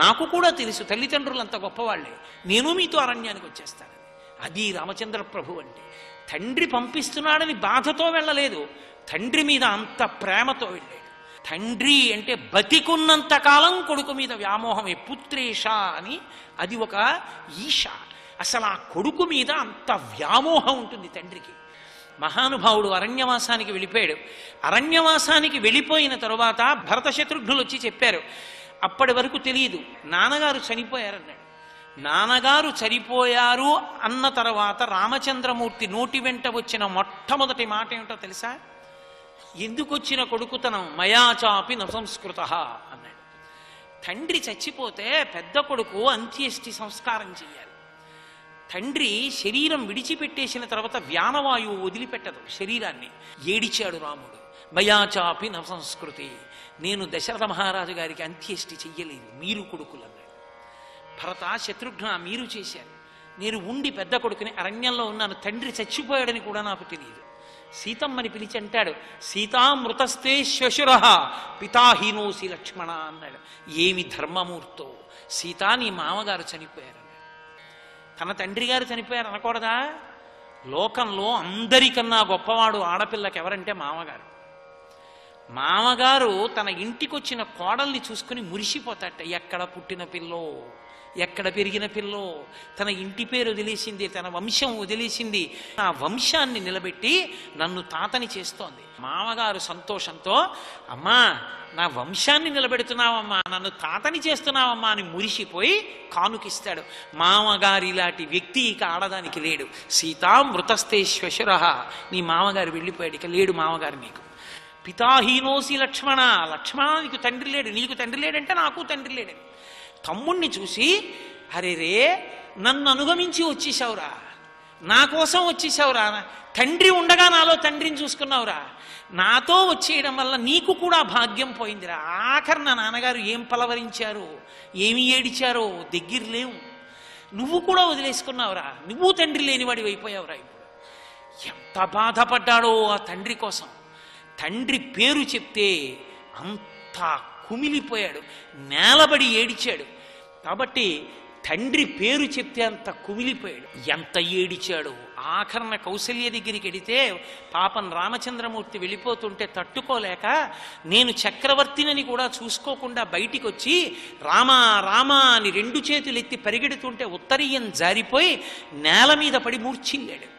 నాకు కూడా తెలుసు తల్లిదండ్రులు అంత గొప్పవాళ్లే, నేను మీతో అరణ్యానికి వచ్చేస్తానని. అది రామచంద్ర ప్రభు అంటే. తండ్రి పంపిస్తున్నాడని బాధతో వెళ్ళలేదు, తండ్రి మీద అంత ప్రేమతో వెళ్ళాడు. తండ్రి అంటే బతికున్నంత కాలం కొడుకు మీద వ్యామోహమే. పుత్రేష అని అది ఒక ఈష. అసలు ఆ కొడుకు మీద అంత వ్యామోహం ఉంటుంది తండ్రికి. మహానుభావుడు అరణ్యవాసానికి వెళ్ళిపోయాడు. అరణ్యవాసానికి వెళ్ళిపోయిన తరువాత భరత శత్రుఘ్నులు వచ్చి చెప్పారు. అప్పటి వరకు తెలియదు, నాన్నగారు చనిపోయారన్నాడు. నాన్నగారు చనిపోయారు అన్న తర్వాత రామచంద్రమూర్తి నోటి వెంట వచ్చిన మొట్టమొదటి మాట ఏమిటో తెలుసా? ఎందుకు వచ్చిన కొడుకుతనం? మయాచాపి నసంస్కృత అన్నాడు. తండ్రి చచ్చిపోతే పెద్ద కొడుకు అంత్యేష్టి సంస్కారం చెయ్యాలి. తండ్రి శరీరం విడిచిపెట్టేసిన తర్వాత వ్యానవాయువు వదిలిపెట్టదు శరీరాన్ని. ఏడిచాడు రాముడు, మయాచాపి నసంస్కృతి, నేను దశరథ మహారాజు గారికి అంత్యేష్టి చెయ్యలేదు, మీరు కొడుకులు అన్నాడు. భరత శత్రుఘ్న మీరు చేశారు, నేను ఉండి పెద్ద కొడుకుని అరణ్యంలో ఉన్నాను, తండ్రి చచ్చిపోయాడని కూడా నాకు తెలియదు. సీతమ్మని పిలిచి అంటాడు, సీతామృతస్తే శ్వశుర పితాహీనోసి లక్ష్మణ అన్నాడు. ఏమి ధర్మమూర్తో! సీతా, నీ మామగారు చనిపోయారు. తన తండ్రి గారు చనిపోయారు అనకూడదా? లోకంలో అందరికన్నా గొప్పవాడు ఆడపిల్లకి ఎవరంటే మామగారు. మామగారు తన ఇంటికొచ్చిన కోడల్ని చూసుకుని మురిసిపోతాట. ఎక్కడ పుట్టిన పిల్లో, ఎక్కడ పెరిగిన పిల్లో, తన ఇంటి పేరు వదిలేసింది, తన వంశం వదిలేసింది, ఆ వంశాన్ని నిలబెట్టి నన్ను తాతని చేస్తోంది. మామగారు సంతోషంతో, అమ్మా నా వంశాన్ని నిలబెడుతున్నావమ్మా, నన్ను తాతని చేస్తున్నావమ్మా అని మురిసిపోయి కానుకిస్తాడు. మామగారి ఇలాంటి వ్యక్తి ఇక ఆడదానికి లేడు. సీతా మృతస్తే శ్వశుర, నీ మామగారు వెళ్ళిపోయాడు, ఇక లేడు మామగారు నీకు. పితాహీనోసి లక్ష్మణ, లక్ష్మణ నీకు తండ్రి లేడు, నీకు తండ్రి లేడంటే నాకు తండ్రి లేడని. తమ్ముణ్ణి చూసి, అరే రే నన్ను అనుగమించి వచ్చేసావురా, నా కోసం వచ్చేసావురా, తండ్రి ఉండగా నాలో తండ్రిని చూసుకున్నావురా, నాతో వచ్చేయడం వల్ల నీకు కూడా భాగ్యం పోయిందిరా. ఆఖరి నా నాన్నగారు ఏం పలవరించారో, ఏమి ఏడిచారో దగ్గర లేవు, నువ్వు కూడా వదిలేసుకున్నావురా, నువ్వు తండ్రి లేనివాడి అయిపోయావురా. ఇప్పుడు ఎంత బాధపడ్డాడో ఆ తండ్రి కోసం. తండ్రి పేరు చెప్తే అంత కుమిలిపోయాడు, నేలబడి ఏడిచాడు. కాబట్టి తండ్రి పేరు చెప్తే అంత కుమిలిపోయాడు. ఎంత ఏడిచాడు. ఆఖరణ కౌసల్య దగ్గరికి వెడితే పాపం రామచంద్రమూర్తి వెళ్ళిపోతుంటే తట్టుకోలేక నేను చక్రవర్తినని కూడా చూసుకోకుండా బయటికి వచ్చి రామా రామా అని 2 చేతులు ఎత్తి పరిగెడుతుంటే ఉత్తరీయం జారిపోయి నేల మీద పడి మూర్ఛిల్లాడు.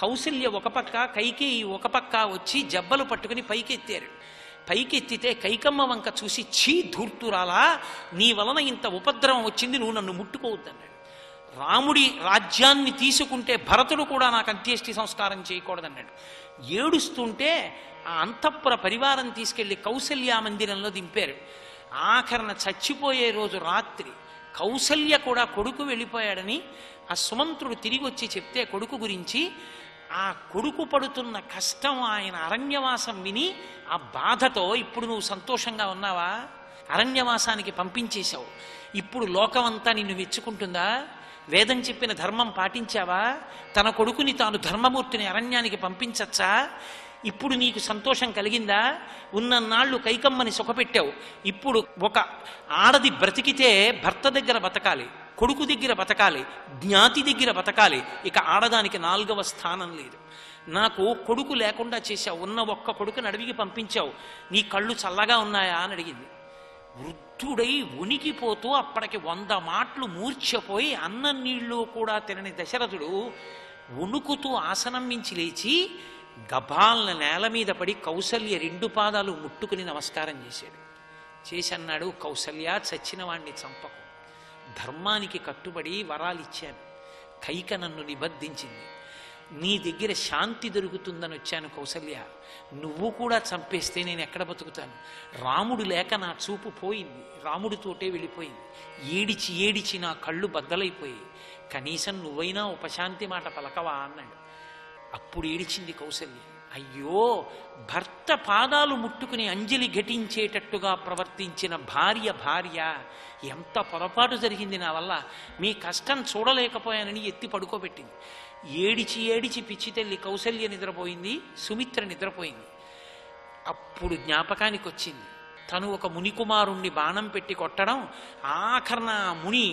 కౌసల్య ఒక పక్క, కైకేయి ఒక పక్క వచ్చి జబ్బలు పట్టుకుని పైకెత్తారు. పైకెత్తితే కైకమ్మ వంక చూసి, ఛీ ధూర్తురాలా, నీ వలన ఇంత ఉపద్రవం వచ్చింది, నువ్వు నన్ను ముట్టుకోవద్దన్నాడు. రాముడి రాజ్యాన్ని తీసుకుంటే భరతుడు కూడా నాకు అంత్యేష్టి సంస్కారం చేయకూడదన్నాడు. ఏడుస్తుంటే ఆ అంతఃపుర పరివారం తీసుకెళ్లి కౌసల్యా మందిరంలో దింపారు. ఆఖరణ చచ్చిపోయే రోజు రాత్రి కౌసల్య కూడా కొడుకు వెళ్ళిపోయాడని ఆ సుమంత్రుడు తిరిగి వచ్చి చెప్తే కొడుకు గురించి, ఆ కొడుకు పడుతున్న కష్టం, ఆయన అరణ్యవాసం విని ఆ బాధతో, ఇప్పుడు నువ్వు సంతోషంగా ఉన్నావా? అరణ్యవాసానికి పంపించేశావు, ఇప్పుడు లోకమంతా నిన్ను మెచ్చుకుంటుందా? వేదం చెప్పిన ధర్మం పాటించావా? తన కొడుకుని తాను ధర్మమూర్తిని అరణ్యానికి పంపించచ్చా? ఇప్పుడు నీకు సంతోషం కలిగిందా? ఉన్నన్నాళ్ళు కైకమ్మని సుఖపెట్టావు. ఇప్పుడు ఒక ఆడది బ్రతికితే భర్త దగ్గర బతకాలి, కొడుకు దగ్గర బతకాలి, జ్ఞాతి దగ్గర బతకాలి. ఇక ఆడదానికి 4వ స్థానం లేదు. నాకు కొడుకు లేకుండా చేశావు, ఉన్న ఒక్క కొడుకుని అడవికి పంపించావు, నీ కళ్ళు చల్లగా ఉన్నాయా అని అడిగింది. వృద్ధుడై ఉనికిపోతూ అప్పటికి 100 మాటలు మూర్ఛపోయి అన్నం నీళ్లు కూడా తినని దశరథుడు వణుకుతూ ఆసనం మించి లేచి గభాలన నేల మీద పడి కౌసల్య 2 పాదాలు ముట్టుకుని నమస్కారం చేశాడు. చేసి అన్నాడు, కౌసల్య, చచ్చిన వాణ్ణి చంపకు, ధర్మానికి కట్టుబడి వరాలిచ్చాను, కైక నన్ను నిబద్ధించింది, నీ దగ్గర శాంతి దొరుకుతుందని వచ్చాను. కౌసల్య, నువ్వు కూడా చంపేస్తే నేను ఎక్కడ బతుకుతాను? రాముడు లేక నా చూపు పోయింది, రాముడితోటే వెళ్ళిపోయింది, ఏడిచి ఏడిచి నా కళ్ళు బద్దలైపోయాయి, కనీసం నువ్వైనా ఉపశాంతి మాట పలకవా అన్నాడు. అప్పుడు ఏడిచింది కౌసల్య. అయ్యో, భర్త పాదాలు ముట్టుకుని అంజలి ఘటించేటట్టుగా ప్రవర్తించిన భార్య ఎంత పొరపాటు జరిగింది నా వల్ల, మీ కష్టం చూడలేకపోయానని ఎత్తి పడుకోబెట్టింది. ఏడిచి ఏడిచి పిచ్చి తల్లి కౌసల్య నిద్రపోయింది, సుమిత్ర నిద్రపోయింది. అప్పుడు జ్ఞాపకానికి వచ్చింది, తను ఒక మునికుమారుణ్ణి బాణం పెట్టి కొట్టడం, ఆఖరణ ముని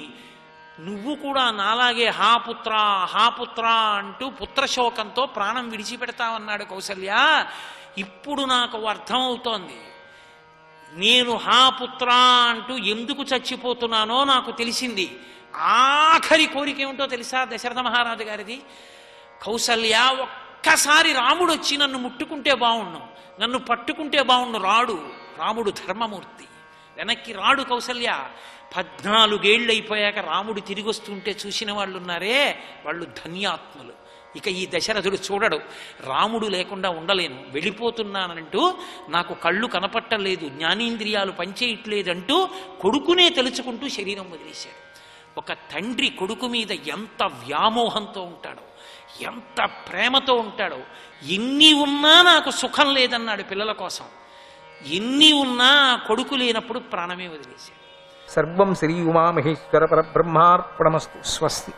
నువ్వు కూడా నాలాగే హాపుత్ర అంటూ పుత్రశోకంతో ప్రాణం విడిచిపెడతావన్నాడు. కౌసల్య, ఇప్పుడు నాకు అర్థమవుతోంది, నేను హాపుత్ర అంటూ ఎందుకు చచ్చిపోతున్నానో నాకు తెలిసింది. ఆఖరి కోరిక ఏమిటో తెలుసా దశరథ మహారాజు గారిది? కౌసల్య, ఒక్కసారి రాముడు వచ్చి నన్ను ముట్టుకుంటే బాగుండు, నన్ను పట్టుకుంటే బాగుండు. రాముడు ధర్మమూర్తి, వెనక్కి రాడు. కౌసల్య, 14 ఏళ్ళు అయిపోయాక రాముడు తిరిగి వస్తుంటే చూసిన వాళ్ళు ఉన్నారే, వాళ్ళు ధన్యాత్ములు. ఇక ఈ దశరథుడు చూడడు, రాముడు లేకుండా ఉండలేను, వెళ్ళిపోతున్నానంటూ నాకు కళ్ళు కనపట్టలేదు, జ్ఞానేంద్రియాలు పనిచేయట్లేదంటూ కొడుకునే తలుచుకుంటూ శరీరం వదిలేశాడు. ఒక తండ్రి కొడుకు మీద ఎంత వ్యామోహంతో ఉంటాడో, ఎంత ప్రేమతో ఉంటాడో. ఎన్ని ఉన్నా నాకు సుఖం లేదన్నాడు పిల్లల కోసం, ఎన్ని ఉన్నా కొడుకు లేనప్పుడు ప్రాణమే వదిలేశాడు. సర్వం శ్రీ ఉమామహేశ్వర పరబ్రహ్మార్పణమస్తు. స్వస్తి.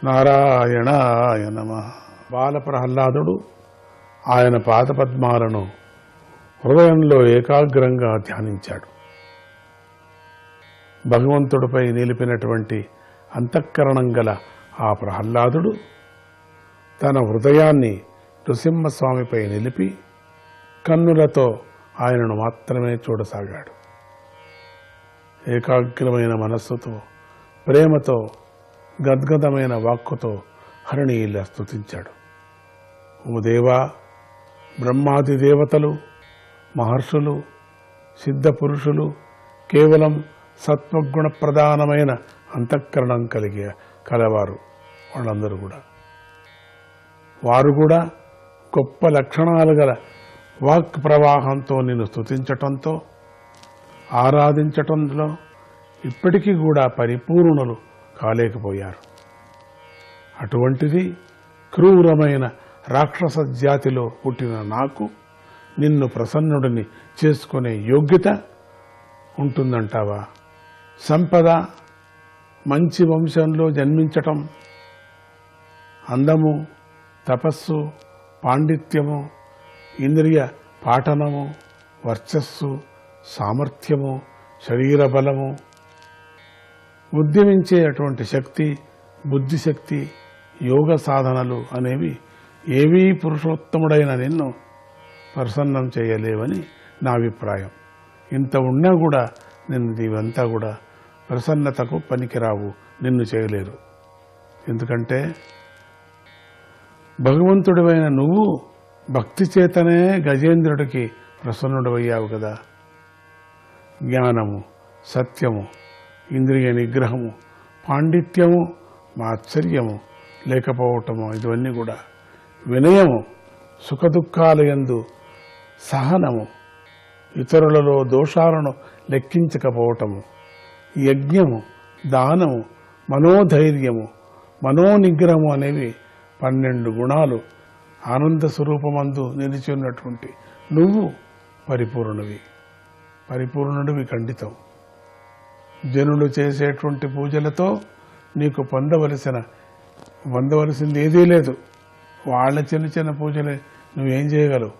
నారాయణాయ నమః. బాలప్రహ్లాదుడు ఆయన పాదపద్మాలను హృదయంలో ఏకాగ్రంగా ధ్యానించాడు. భగవంతుడిపై నిలిపినటువంటి అంతఃకరణం గల ఆ ప్రహ్లాదుడు తన హృదయాన్ని నృసింహస్వామిపై నిలిపి కన్నులతో ఆయనను మాత్రమే చూడసాగాడు. ఏకాగ్రమైన మనస్సుతో, ప్రేమతో, గద్గదమైన వాక్కుతో హరిణీయుల స్తుతించాడు. ఓ దేవా, బ్రహ్మాది దేవతలు, మహర్షులు, సిద్ధ పురుషులు కేవలం సత్వగుణ ప్రధానమైన అంతఃకరణం కలవారు. వాళ్ళందరూ కూడా వారు కూడా గొప్ప లక్షణాలు గల వాక్ ప్రవాహంతో నిన్ను స్తుతించటంతో, ఆరాధించటంలో ఇప్పటికీ కూడా పరిపూర్ణులు కాలేకపోయారు. అటువంటిది క్రూరమైన రాక్షస జాతిలో పుట్టిన నాకు నిన్ను ప్రసన్నుడిని చేసుకునే యోగ్యత ఉంటుందంటావా? సంపద, మంచి వంశంలో జన్మించటం, అందము, తపస్సు, పాండిత్యము, ఇంద్రియ పాఠనము, వర్చస్సు, సామర్థ్యము, శరీర బలము, ఉద్యమించేటువంటి శక్తి, బుద్ధిశక్తి, యోగ సాధనలు అనేవి ఏవీ పురుషోత్తముడైన నిన్ను ప్రసన్నం చేయలేవని నా అభిప్రాయం. ఇంత ఉన్నా కూడా ఇవంతా కూడా ప్రసన్నతకు పనికిరావు, నిన్ను చేయలేరు. ఎందుకంటే భగవంతుడివైన నువ్వు భక్తి చేతనే గజేంద్రుడికి ప్రసన్నుడవయ్యావు కదా. జ్ఞానము, సత్యము, ఇంద్రియ నిగ్రహము, పాండిత్యము, మాత్సర్యము లేకపోవటము, ఇవన్నీ కూడా వినయము, సుఖదుఖాలయందు సహనము, ఇతరులలో దోషాలను లెక్కించకపోవటము, యజ్ఞము, దానము, మనోధైర్యము, మనోనిగ్రహము అనేవి 12 గుణాలు ఆనంద స్వరూపమందు నిలిచి ఉన్నటువంటి నువ్వు పరిపూర్ణుడివి ఖండితం. జనులు చేసేటువంటి పూజలతో నీకు పొందవలసింది ఏదీ లేదు. వాళ్ళ చిన్న చిన్న పూజలే నువ్వేం చేయగలవు?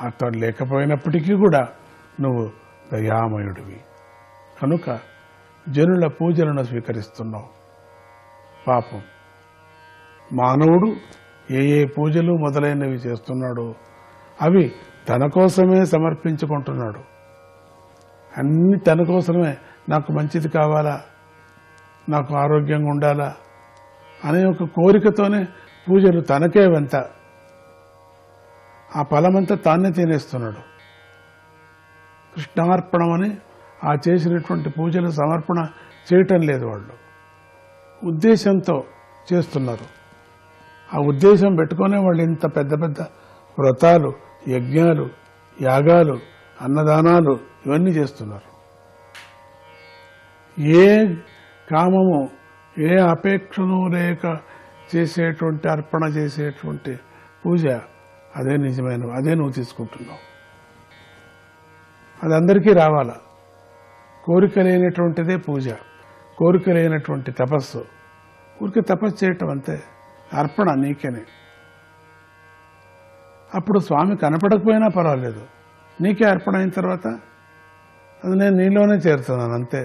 అతడు లేకపోయినప్పటికీ కూడా నువ్వు దయామయుడివి కనుక జనుల పూజలను స్వీకరిస్తున్నావు. పాపం మానవుడు ఏ పూజలు మొదలైనవి చేస్తున్నాడో అవి తన కోసమే సమర్పించుకుంటున్నాడు. అన్ని తన కోసమే, నాకు మంచిది కావాలా, నాకు ఆరోగ్యంగా ఉండాలా అనే ఒక కోరికతోనే పూజలు తనకే వెంత, ఆ ఫలమంతా తానే తినేస్తున్నాడు. కృష్ణార్పణమని ఆ చేసినటువంటి పూజలు సమర్పణ చేయటం లేదు. వాళ్ళు ఉద్దేశంతో చేస్తున్నారు. ఆ ఉద్దేశం పెట్టుకునే వాళ్ళు ఇంత పెద్ద పెద్ద వ్రతాలు, యజ్ఞాలు, యాగాలు, అన్నదానాలు ఇవన్నీ చేస్తున్నారు. ఏ కామము, ఏ అపేక్షను లేక చేసేటువంటి అర్పణ చేసేటువంటి పూజ అదే నిజమైన, అదే నువ్వు తీసుకుంటున్నావు. అది అందరికీ రావాలా. కోరిక లేనటువంటిదే పూజ, కోరిక లేనటువంటి తపస్సు. ఊరికి తపస్సు చేయటం అంతే, అర్పణ నీకేనే. అప్పుడు స్వామి కనపడకపోయినా పర్వాలేదు, నీకే అర్పణ అయిన తర్వాత అది నేను నీలోనే చేరుతున్నాను అంతే.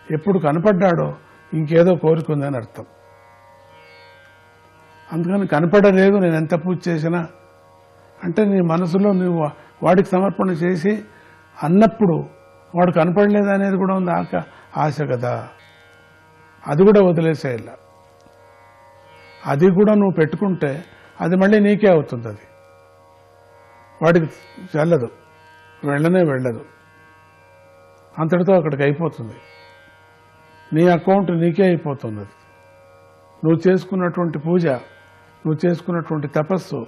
ఎప్పుడు కనపడ్డాడో ఇంకేదో కోరిక ఉందని అర్థం. అందుకని కనపడలేదు, నేను ఎంత పూజ చేసినా అంటే నీ మనసులో నువ్వు వాడికి సమర్పణ చేసి అన్నప్పుడు వాడు కనపడలేదు అనేది కూడా ఉంది ఆశ కదా. అది కూడా వదిలేసేయాల. అది కూడా నువ్వు పెట్టుకుంటే అది మళ్ళీ నీకే అవుతుంది. అది వాడికి వెళ్ళదు, వెళ్ళదు, అంతటితో అక్కడికి అయిపోతుంది. నీ అకౌంట్ నీకే అయిపోతుంది. అది నువ్వు చేసుకున్నటువంటి పూజ, నువ్వు చేసుకున్నటువంటి తపస్సు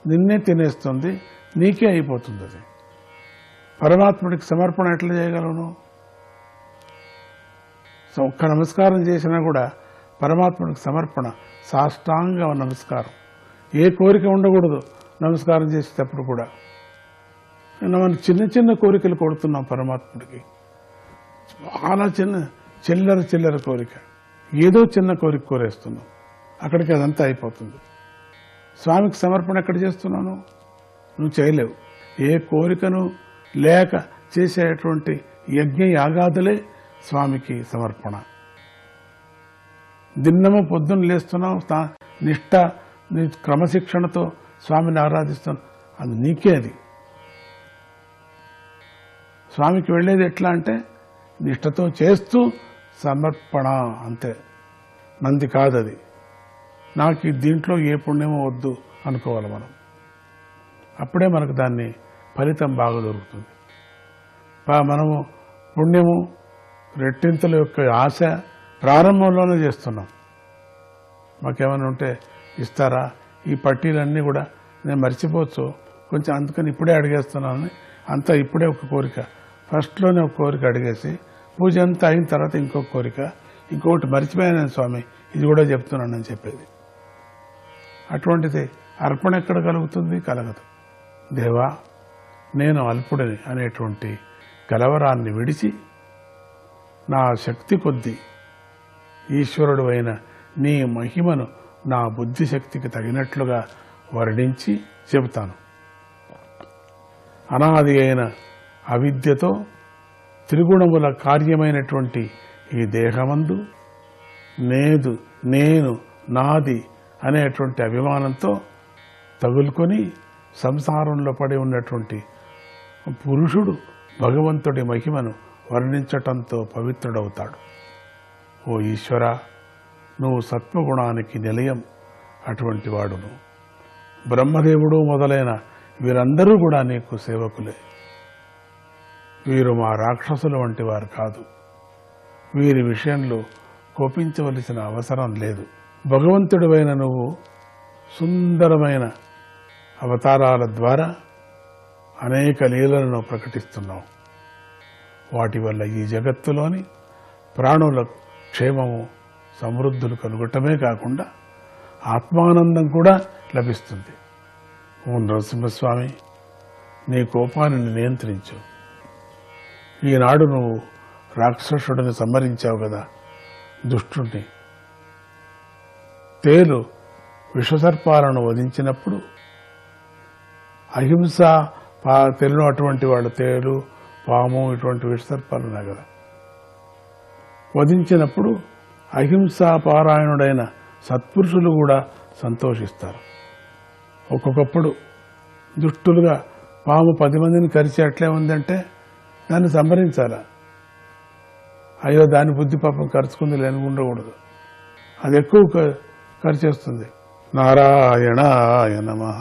నిన్నే తినేస్తుంది, నీకే అయిపోతుంది. అది పరమాత్ముడికి సమర్పణ ఎట్లా చేయగలవు నువ్వు? ఒక్క నమస్కారం చేసినా కూడా పరమాత్ముడికి సమర్పణ సాష్టాంగ నమస్కారం. ఏ కోరిక ఉండకూడదు నమస్కారం చేసేటప్పుడు కూడా. మనం చిన్న చిన్న కోరికలు కొడుతున్నాం పరమాత్ముడికి, చాలా చిల్లర కోరిక, ఏదో చిన్న కోరిక కోరేస్తున్నాం, అక్కడికి అదంతా అయిపోతుంది. స్వామికి సమర్పణ ఎక్కడ చేస్తున్నాను? నువ్వు చేయలేవు. ఏ కోరికను లేక చేసేటువంటి యజ్ఞ యాగాదులే స్వామికి సమర్పణ. దిన్నము పొద్దున్న లేస్తున్నావు, నిష్ఠ క్రమశిక్షణతో స్వామిని ఆరాధిస్తున్నావు, అది నీకే. అది స్వామికి వెళ్ళేది ఎట్లా అంటే నిష్ఠతో చేస్తూ సమర్పణ అంతే, మంది కాదది. నాకు దీంట్లో ఏ పుణ్యమో వద్దు అనుకోవాలి మనం. అప్పుడే మనకు దాన్ని ఫలితం బాగా దొరుకుతుంది. మనము పుణ్యము రెట్టింతల యొక్క ఆశ ప్రారంభంలోనే చేస్తున్నాం. మాకేమైనా ఉంటే ఇస్తారా? ఈ పట్టీలన్నీ కూడా నేను మర్చిపోవచ్చు కొంచెం, అందుకని ఇప్పుడే అడిగేస్తున్నానని అంతా ఇప్పుడే ఒక కోరిక, ఫస్ట్లోనే ఒక కోరిక అడిగేసి పూజ అంతా అయిన తర్వాత ఇంకొక కోరిక, ఇంకొకటి మర్చిపోయాను స్వామి, ఇది కూడా చెప్తున్నానని చెప్పేది. అటువంటిది అర్పణ ఎక్కడ కలుగుతుంది? కలగదు. దేవా, నేను అల్పుడిని అనేటువంటి కలవరాన్ని విడిచి నా శక్తి కొద్దీ ఈశ్వరుడు అయిన నీ మహిమను నా బుద్ధిశక్తికి తగినట్లుగా వర్ణించి చెబుతాను. అనాది అయిన అవిద్యతో త్రిగుణముల కార్యమైనటువంటి ఈ దేహమందు నేను నాది అనేటువంటి అభిమానంతో తగులుకొని సంసారంలో పడి ఉన్నటువంటి పురుషుడు భగవంతుడి మహిమను వర్ణించటంతో పవిత్రుడవుతాడు. ఓ ఈశ్వర, నువ్వు సత్వగుణానికి నిలయం అటువంటి వాడును. బ్రహ్మదేవుడు మొదలైన వీరందరూ కూడా నీకు సేవకులే. వీరు మా రాక్షసుల వంటి వారు కాదు. వీరి విషయంలో కోపించవలసిన అవసరం లేదు. భగవంతుడివైన నువ్వు సుందరమైన అవతారాల ద్వారా అనేక లీలలను ప్రకటిస్తున్నావు. వాటి వల్ల ఈ జగత్తులోని ప్రాణుల క్షేమము సమృద్ధులు కలుగటమే కాకుండా ఆత్మానందం కూడా లభిస్తుంది. ఓ నరసింహస్వామి, నీ కోపాన్ని నియంత్రించు. ఈనాడు నువ్వు రాక్షసుడిని సంహరించావు కదా, దుష్టుణ్ణి. తేలు విషసర్పాలను వధించినప్పుడు అహింస తెలియని అటువంటి వాళ్ళు, తేలు, పాము ఇటువంటి విషసర్పాలు ఉన్నాయి కదా, వధించినప్పుడు అహింసా పారాయణుడైన సత్పురుషులు కూడా సంతోషిస్తారు. ఒక్కొక్కప్పుడు దుష్టులుగా పాము 10 మందిని కరిచి అట్లే ఉందంటే దాన్ని సంహరించాలా? అయ్యో, దాని బుద్ధి పాపం ఖర్చుకుంది లేని ఉండకూడదు, అది ఎక్కువ ఖర్చేస్తుంది. నారాయణాయ నమః.